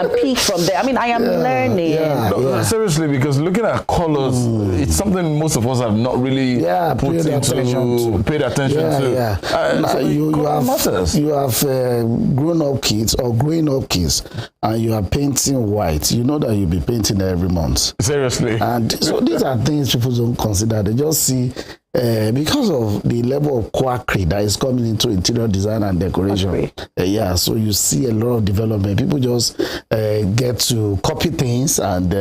can pick from there. I mean, I am learning. No, seriously, because looking at colors, it's something most of us have not really paid attention to. You have grown-up kids or growing-up kids, and you are painting white. You know that you'll be painting every month. Seriously. And so these are things people don't consider. They just see because of the level of quackery that is coming into interior design and decoration. So you see a lot of development. People just get to copy things, and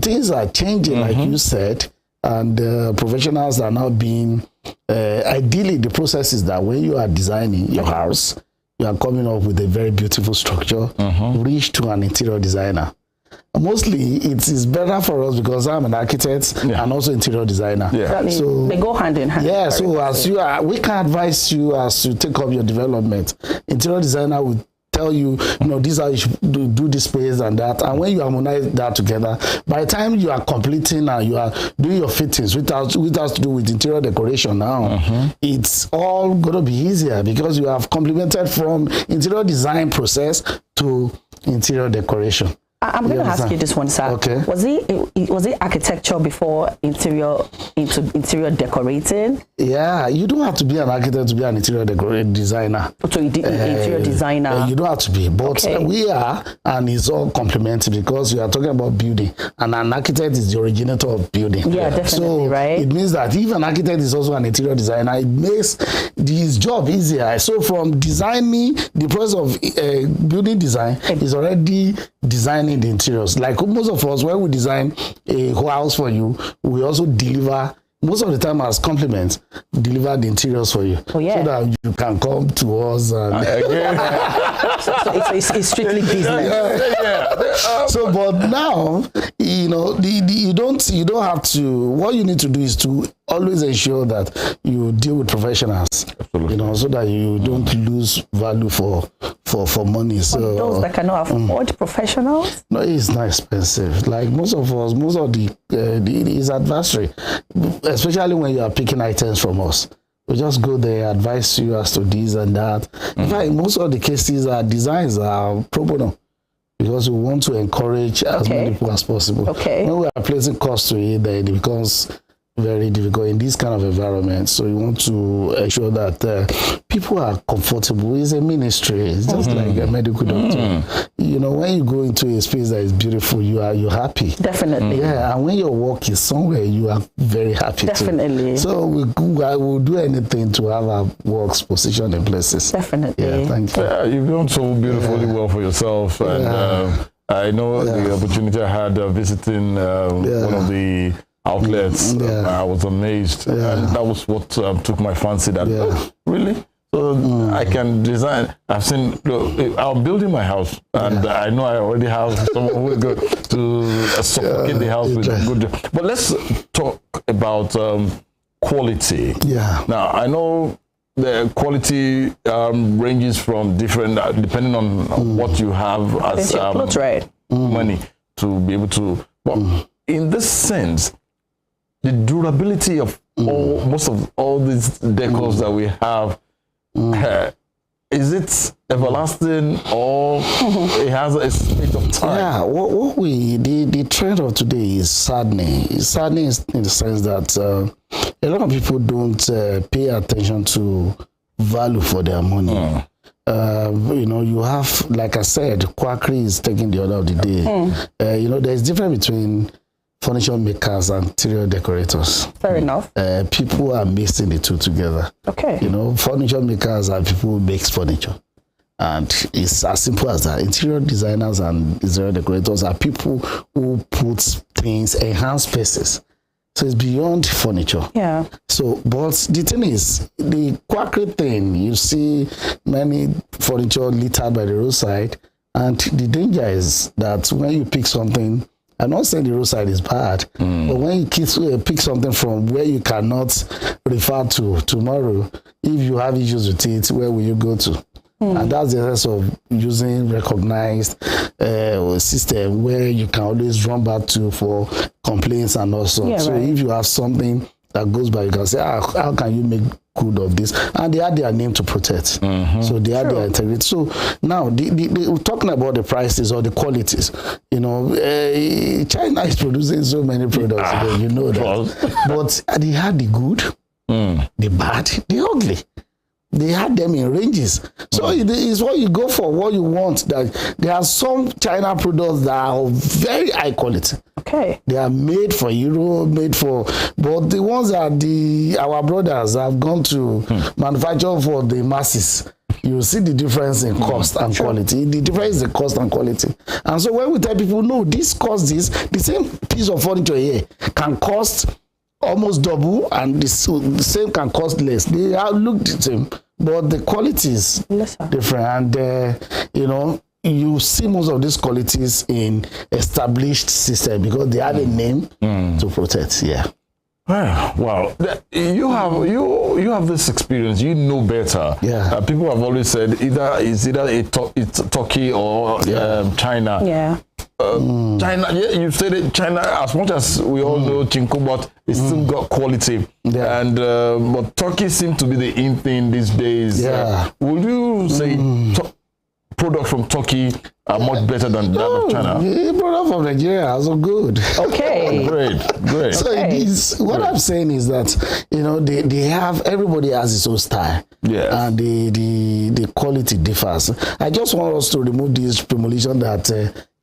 things are changing, like you said, and professionals are now being ideally the process is that when you are designing your house, you are coming up with a very beautiful structure, reach to an interior designer. Mostly it is better for us because I'm an architect and also interior designer. So they go hand in hand. So as you are, we can advise you as you take up your development. Interior designer will tell you, this is how you should do this space and that. And when you harmonize that together, by the time you are completing and you are doing your fittings, which has to do with interior decoration now, it's all going to be easier because you have complemented from interior design process to interior decoration. I'm going to ask you this one, sir. Okay. Was it architecture before into interior decorating? Yeah, you don't have to be an architect to be an interior designer. So interior designer. You don't have to be, but we are, and it's all complementary because you are talking about building, and an architect is the originator of building. Yeah, definitely, so right? It means that if an architect is also an interior designer, it makes his job easier. So from designing, the process of building design is already designing the interiors. Like most of us, when we design a house for you, we also deliver, most of the time as compliments, deliver the interiors for you. So that you can come to us and so it's strictly business. So but now, you don't have to, what you need to do is to always ensure that you deal with professionals. Absolutely. So that you don't lose value for money. So those that cannot afford professionals? No, it's not expensive. Like most of us, most of his adversary, especially when you are picking items from us. We just go there, advise you as to this and that. In fact, most of the cases, our designs are pro bono because we want to encourage as many people as possible. When we are placing cost to it, then it becomes very difficult in this kind of environment. So you want to ensure that people are comfortable. It's a ministry. It's just like a medical doctor. When you go into a space that is beautiful, you're happy. Definitely. Yeah, and when your work is somewhere, you are very happy. Definitely. Too. So I will do anything to have our works positioned in places. Definitely. Yeah, thank you. You've done so beautifully well for yourself, and I know the opportunity I had visiting one of the outlets. I was amazed, and that was what took my fancy. That really, so I can design. I've seen. I'm building my house, and I know I already have someone who will go to suffocate the house with good. But let's talk about quality. Now I know the quality ranges from different, depending on what you have as money to be able to. But in this sense, the durability of most of all these decors that we have, is it everlasting or it has a space of time? Yeah, the trend of today is saddening. It's saddening in the sense that a lot of people don't pay attention to value for their money. You have, like I said, quackery is taking the order of the day. There's difference between furniture makers and interior decorators. Fair enough. People are mixing the two together. Furniture makers are people who make furniture. And it's as simple as that. Interior designers and interior decorators are people who put things, enhance spaces. So it's beyond furniture. So, but the thing is, the quackery thing, you see many furniture littered by the roadside. And the danger is that when you pick something, I'm not saying the roadside is bad, but when you pick something from where you cannot refer to tomorrow, if you have issues with it, where will you go to? And that's the essence of using recognized system where you can always run back to for complaints and also. So if you have something that goes by, you can say, how can you make good of this, and they had their name to protect. So they had their integrity. So now, we're talking about the prices or the qualities. You know, China is producing so many products, you know that. But they had the good, the bad, the ugly. They had them in ranges. So it's what you go for, what you want. That there are some China products that are of very high quality. Okay. They are made for Europe, but the ones that our brothers have gone to manufacture for the masses, you see the difference in cost and quality. The difference is the cost and quality. And so when we tell people, no, this costs this, the same piece of furniture here can cost almost double, and the same can cost less. They have looked the same, but the quality is different. And you know, you see most of these qualities in established system because they have a name to protect. Yeah. Wow, you have this experience. You know better. Yeah. People have always said it's Turkey or China. Yeah. China. Yeah, you said it. China. As much as we all know Chinko, but it's still got quality. Yeah. And but Turkey seems to be the in thing these days. Yeah. Would you say products from Turkey are much better than that of China? The product from Nigeria are also good. Okay. Great. So it is, what I'm saying is that, you know, they have, everybody has its own style. Yes. And the quality differs. I just want us to remove this premonition that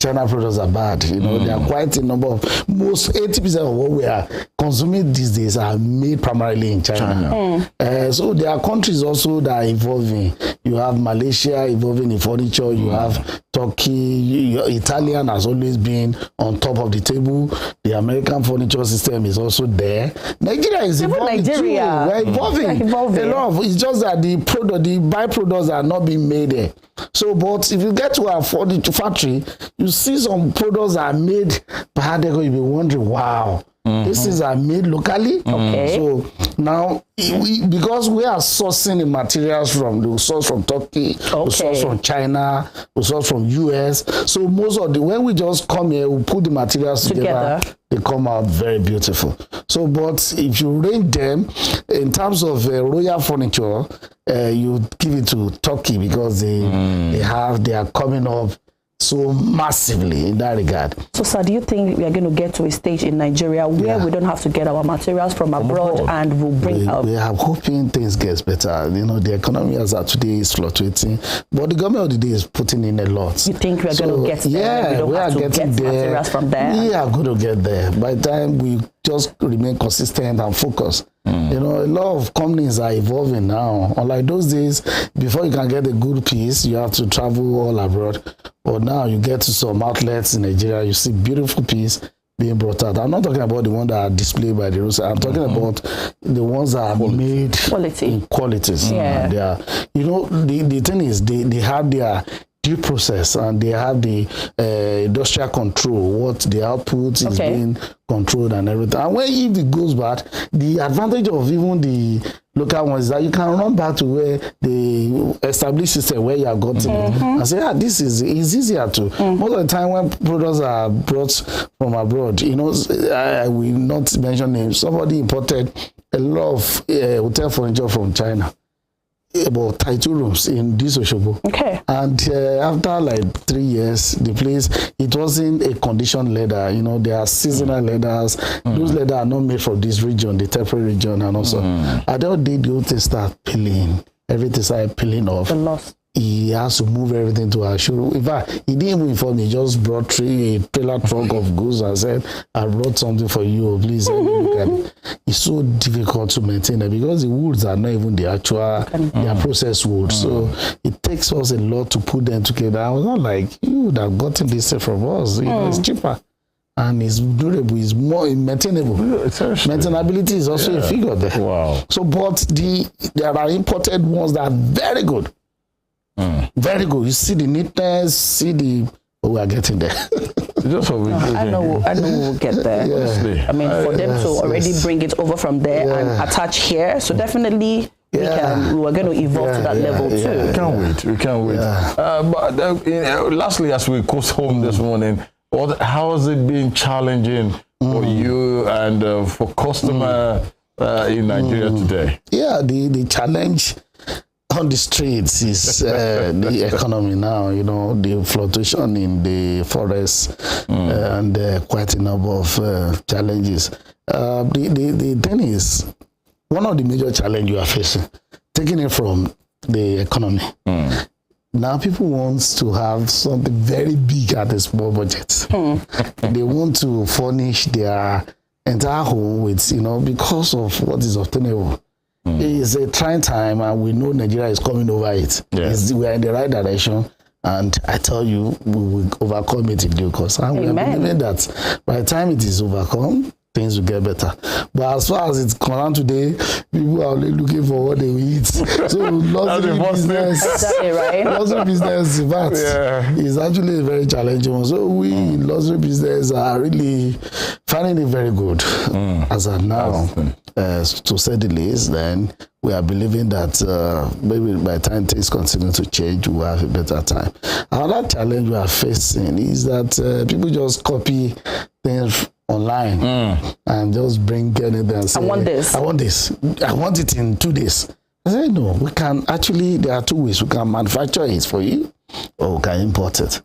China products are bad. You know, there are quite a number of, most 80% of what we are consuming these days are made primarily in China. So there are countries also that are evolving. You have Malaysia evolving in furniture. You have Turkey. Italian has always been on top of the table. The American furniture system is also there. Nigeria is evolving too. We're evolving. A lot of, it's just that the byproducts are not being made there. So, but if you get to our furniture factory, you see some products are made by Hadeco, you'll be wondering, wow, these things are made locally. Okay. So now, because we are sourcing the materials we source from Turkey, we source from China, we source from US. So most of when we just come here, we put the materials together. They come out very beautiful. So, but if you range them in terms of royal furniture, you give it to Turkey because they are coming up so massively in that regard. So, sir, do you think we are going to get to a stage in Nigeria where we don't have to get our materials from abroad and we'll bring out? We are hoping things get better. You know, the economy as of today is fluctuating, but the government of the day is putting in a lot. You think we are going to get there? Yeah, we are getting there. Materials from there. We are going to get there. By the time we just remain consistent and focused. You know, a lot of companies are evolving now. Unlike those days, before you can get a good piece, you have to travel all abroad. But now you get to some outlets in Nigeria, you see beautiful piece being brought out. I'm not talking about the ones that are displayed by the roadside. I'm talking about the ones that are made in qualities. Yeah. They are, you know, the thing is they have their due process and they have the industrial control, what the output is being controlled and everything. And if it goes bad, the advantage of even the local ones is that you can run back to where the established system where you have gotten it and say, this is easier to. Most of the time when products are brought from abroad, you know, I will not mention names. Somebody imported a lot of hotel furniture from China, about 32 rooms in this Oshobo. Okay. And after like 3 years, the place, it wasn't a conditioned leather. You know, there are seasonal leathers. Those leather are not made from this region, the temperate region, and also at the end of the day, they start peeling. Everything started peeling off. The loss. He has to move everything to our showroom. In fact, he didn't even inform me. He just brought a trailer trunk of goods and said, I brought something for you. Please look at it. It's so difficult to maintain it because the woods are not even the actual, they are processed wood. So it takes us a lot to put them together. I was not like, you would have gotten this from us. You know, it's cheaper. And it's durable, it's more maintainable. Maintainability is also a figure there. Wow. So, but there are imported ones that are very good. Very good. You see the neatness, see the. Oh, we are getting there. I know we'll get there. Yeah. I mean, for them to already bring it over from there and attach here, so definitely we're going to evolve to that level too. We can't wait. But lastly, as we coast home this morning, how has it been challenging for you and for customer in Nigeria today? Yeah, the challenge on the streets is the economy now. You know, the fluctuation in the forest and quite a number of challenges. The thing is, one of the major challenges you are facing, taking it from the economy. Now people want to have something very big at a small budget. They want to furnish their entire home with, you know, because of what is obtainable. It's a trying time, and we know Nigeria is coming over it. We are in the right direction, and I tell you, we will overcome it in due course. And we are believing that by the time it is overcome, things will get better. But as far as it's concerned today, people are only looking for what they will eat. So luxury business, luxury business, in fact, is actually a very challenging one. So we in luxury business are really finding it very good as of now. To say the least, then we are believing that maybe by the time things continue to change, we'll have a better time. Another challenge we are facing is that people just copy things online and just bring anything and say, I want this. I want this. I want it in 2 days. I say, no, we can actually, there are two ways. We can manufacture it for you, or we can import it.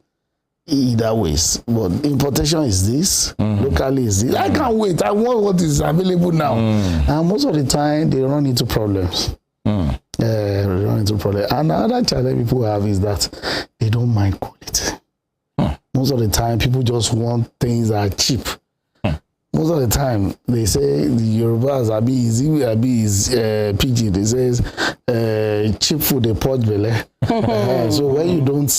Either ways. But importation is this, locally is this. I can't wait. I want what is available now. And most of the time, they run into problems. They run into problems. And another challenge people have is that they don't mind quality. Most of the time, people just want things that are cheap. Most of the time, they say the Yorubas is pidgin. They say cheap food, they purge belly. So when you don't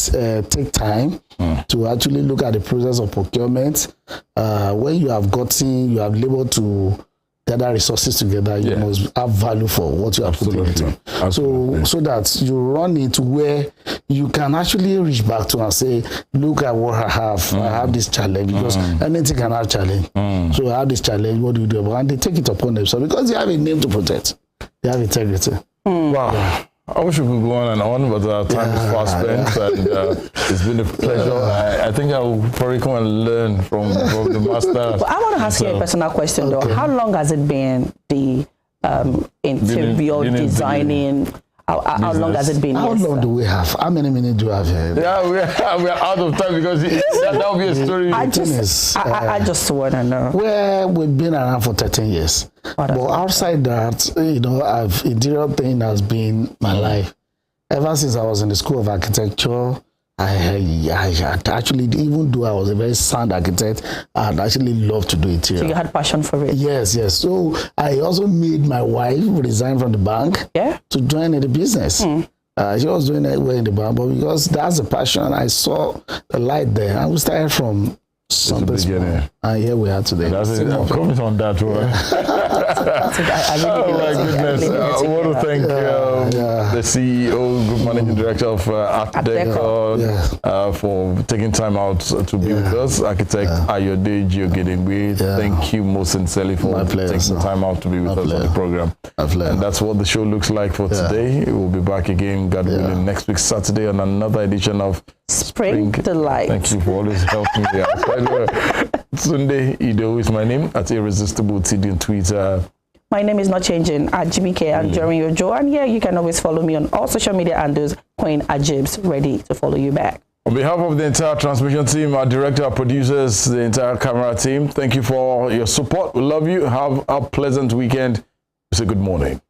take time to actually look at the process of procurement, when you have labored to gather resources together, you must have value for what you are putting into. So that you run into where you can actually reach back to and say, look at what I have. I have this challenge, because anything can have challenge. So I have this challenge, what do you do about it? And they take it upon themselves because they have a name to protect. They have integrity. Wow. Yeah. I wish we could go on and on, but our time is fast spent, and it's been a pleasure. I think I will probably come and learn from the master. Well, I want to ask you a personal question, though. How long has it been the interior designing? How long has it been? How long do we have? How many minutes do we have here? Yeah, we are out of time, because that will be a story. I just want to know. Well, we've been around for 13 years. But outside that, you know, interior thing has been my life. Ever since I was in the School of Architecture, I actually, even though I was a very sound architect, I'd actually love to do interior. So you had passion for it? Yes. So I also made my wife resign from the bank to join in the business. She was doing it well in the bank, but because that's a passion, I saw the light there, and we started from something small. And here we are today. That's it. I'm coming on that one. Oh my goodness. I want to thank the CEO, Group Managing Director of Art Deco for taking time out to be with us. Architect Ayode. Thank you most sincerely for taking time out to be with us on the program. And that's what the show looks like for today. We'll be back again, God willing, next week Saturday on another edition of Spring Delight. Thank you for always helping me out. TUNDE IDOWU is my name, at Irresistible TD on Twitter. My name is not changing, AJIBIKE ANJORIN. And you can always follow me on all social media handles. Queen Ajib's ready to follow you back. On behalf of the entire transmission team, our director, our producers, the entire camera team, thank you for your support. We love you. Have a pleasant weekend. Say good morning.